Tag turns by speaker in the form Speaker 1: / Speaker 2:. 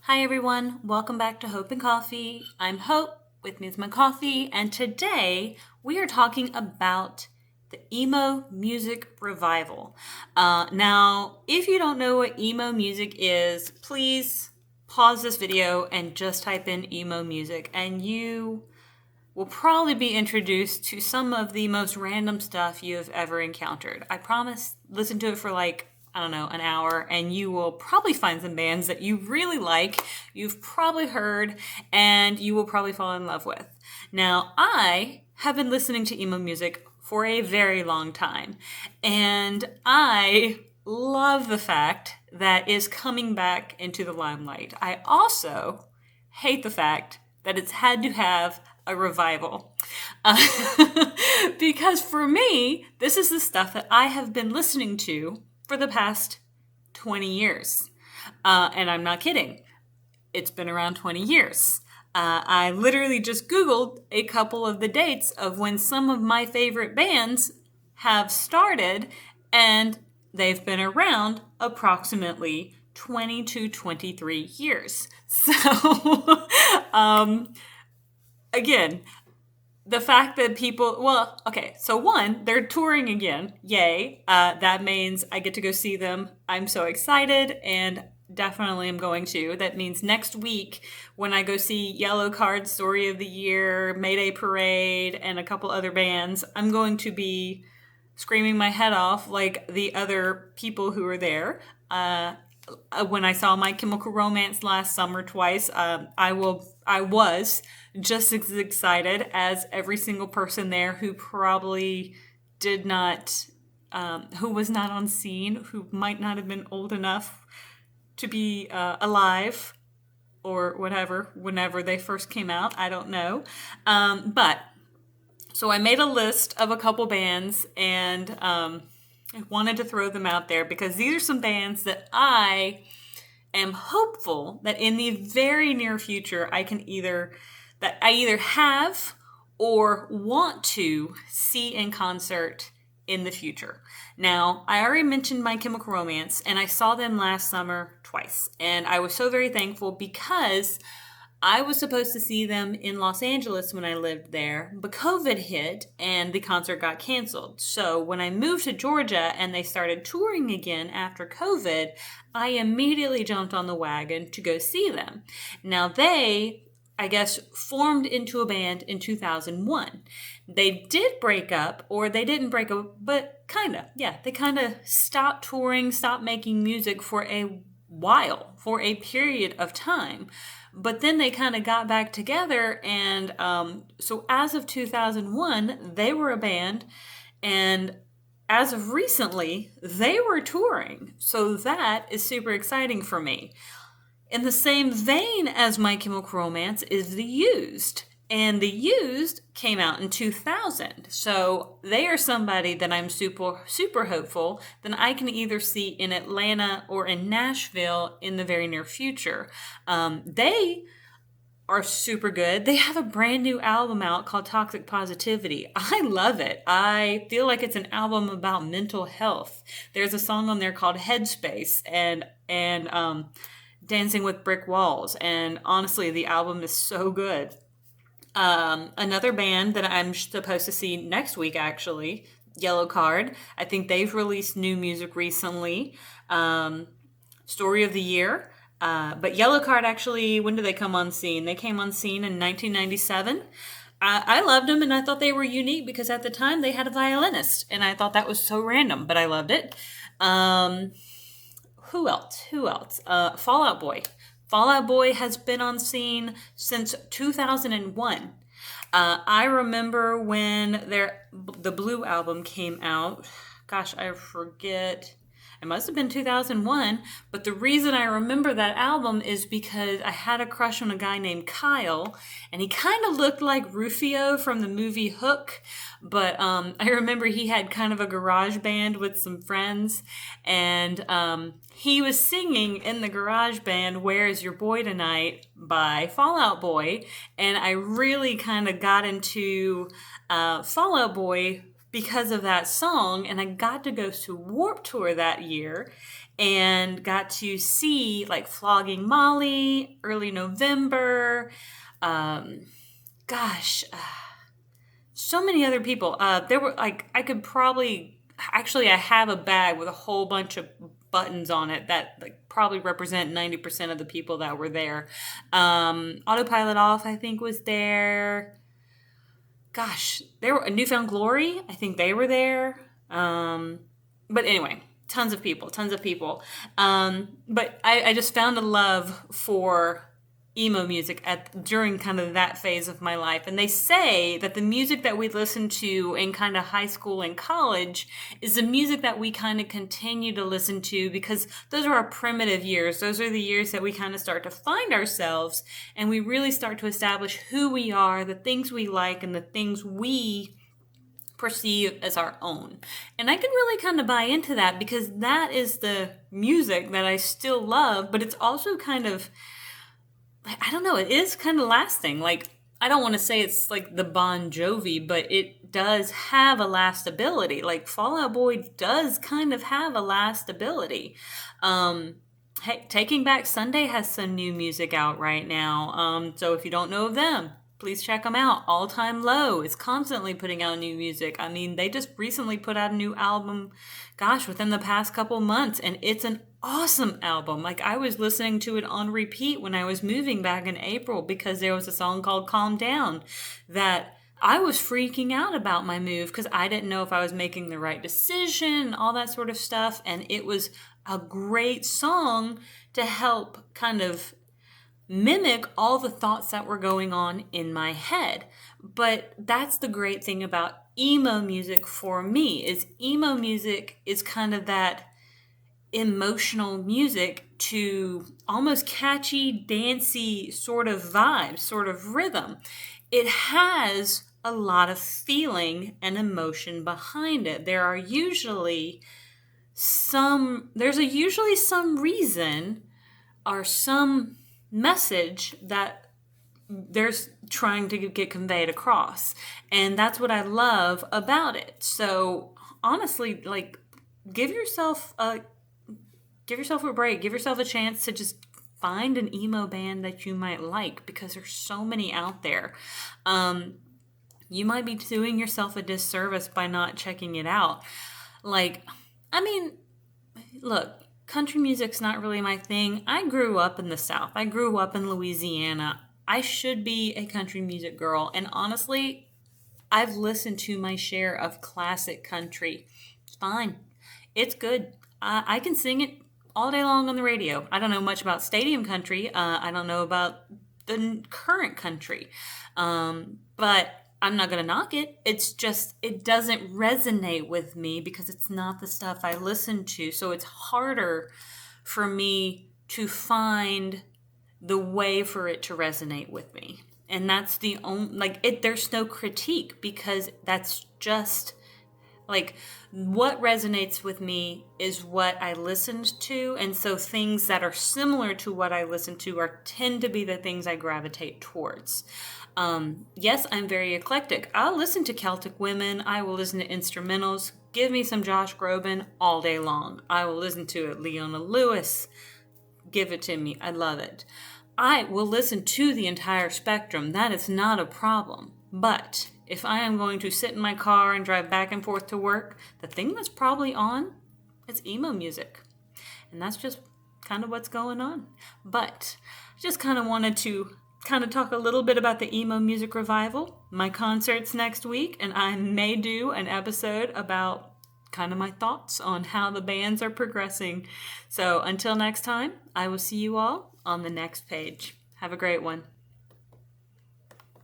Speaker 1: Hi everyone, welcome back to Hope and Coffee. I'm Hope, with me is my coffee, and today we are talking about the emo music revival. Now, if you don't know what emo music is, please pause this video and just type in emo music, and you will probably be introduced to some of the most random stuff you have ever encountered. I promise, listen to it for I don't know, an hour, and you will probably find some bands that you really like, you've probably heard, and you will probably fall in love with. Now, I have been listening to emo music for a very long time, and I love the fact that it's coming back into the limelight. I also hate the fact that it's had to have a revival. Because for me, this is the stuff that I have been listening to for the past 20 years. And I'm not kidding. It's been around 20 years. I literally just Googled a couple of the dates of when some of my favorite bands have started, and they've been around approximately 20 to 23 years. So, again, the fact that so one, they're touring again. Yay. That means I get to go see them. I'm so excited, and definitely am going to. That means next week when I go see Yellowcard, Story of the Year, Mayday Parade, and a couple other bands, I'm going to be screaming my head off like the other people who were there. When I saw My Chemical Romance last summer twice, I was just as excited as every single person there who probably did not, who was not on scene, who might not have been old enough to be alive or whatever, whenever they first came out. I don't know. So I made a list of a couple bands, and I wanted to throw them out there because these are some bands that I am hopeful that in the very near future I either have or want to see in concert in the future. Now, I already mentioned My Chemical Romance, and I saw them last summer twice, and I was so very thankful because I was supposed to see them in Los Angeles when I lived there, but COVID hit and the concert got canceled. So when I moved to Georgia and they started touring again after COVID, I immediately jumped on the wagon to go see them. Now they, I guess, formed into a band in 2001. They did break up, or they didn't break up, but they kind of stopped touring, stopped making music for a while, for a period of time. But then they kind of got back together, and so as of 2001, they were a band, and as of recently, they were touring. So that is super exciting for me. In the same vein as My Chemical Romance is The Used. And The Used came out in 2000. So they are somebody that I'm super, super hopeful that I can either see in Atlanta or in Nashville in the very near future. They are super good. They have a brand new album out called Toxic Positivity. I love it. I feel like it's an album about mental health. There's a song on there called Headspace and Dancing with Brick Walls. And honestly, the album is so good. Another band that I'm supposed to see next week, actually, Yellowcard. I think they've released new music recently. Story of the Year. But Yellowcard, actually, when did they come on scene? They came on scene in 1997. I loved them, and I thought they were unique because at the time they had a violinist, and I thought that was so random, but I loved it. Who else? Fall Out Boy. Fall Out Boy has been on scene since 2001. I remember when the Blue album came out. Gosh, I forget. It must have been 2001, but the reason I remember that album is because I had a crush on a guy named Kyle, and he kind of looked like Rufio from the movie Hook, but I remember he had kind of a garage band with some friends, and he was singing in the garage band Where Is Your Boy Tonight by Fall Out Boy, and I really kind of got into Fall Out Boy because of that song, and I got to go to Warped Tour that year, and got to see like Flogging Molly, Early November, um, gosh, so many other people. There were like, I could probably, actually, I have a bag with a whole bunch of buttons on it that like probably represent 90% of the people that were there. Autopilot Off, I think, was there. Gosh, there were Newfound Glory. I think they were there. But anyway, tons of people, tons of people. But I just found a love for emo music during kind of that phase of my life. And they say that the music that we listen to in kind of high school and college is the music that we kind of continue to listen to, because those are our primitive years. Those are the years that we kind of start to find ourselves, and we really start to establish who we are, the things we like, and the things we perceive as our own. And I can really kind of buy into that, because that is the music that I still love, but it's also kind of, I don't know, it is kind of lasting. Like, I don't want to say it's like the Bon Jovi, but it does have a lastability. Like, Fall Out Boy does kind of have a lastability. Hey, Taking Back Sunday has some new music out right now. So if you don't know of them, please check them out. All Time Low is constantly putting out new music. I mean, they just recently put out a new album, gosh, within the past couple months, and it's an awesome album. Like, I was listening to it on repeat when I was moving back in April, because there was a song called Calm Down that I was freaking out about my move, because I didn't know if I was making the right decision and all that sort of stuff. And it was a great song to help kind of mimic all the thoughts that were going on in my head. But that's the great thing about emo music for me, is emo music is kind of that emotional music to almost catchy, dancey sort of vibe, sort of rhythm. It has a lot of feeling and emotion behind it. There's usually some reason or some message that there's trying to get conveyed across. And that's what I love about it. So honestly, like, give yourself a break. Give yourself a chance to just find an emo band that you might like, because there's so many out there. You might be doing yourself a disservice by not checking it out. Like, I mean, look, country music's not really my thing. I grew up in the South. I grew up in Louisiana. I should be a country music girl. And honestly, I've listened to my share of classic country. It's fine. It's good. I can sing it all day long on the radio. I don't know much about stadium country. I don't know about the current country. But I'm not going to knock it. It's just, it doesn't resonate with me because it's not the stuff I listen to. So it's harder for me to find the way for it to resonate with me. And that's the only, there's no critique, because that's just, what resonates with me is what I listened to. And so things that are similar to what I listen to tend to be the things I gravitate towards. Yes, I'm very eclectic. I'll listen to Celtic Women. I will listen to instrumentals. Give me some Josh Groban all day long. I will listen to it. Leona Lewis. Give it to me. I love it. I will listen to the entire spectrum. That is not a problem. But if I am going to sit in my car and drive back and forth to work, the thing that's probably on, it's emo music. And that's just kind of what's going on. But I just kind of wanted to talk a little bit about the emo music revival, my concerts next week, and I may do an episode about kind of my thoughts on how the bands are progressing. So until next time, I will see you all on the next page. Have a great one.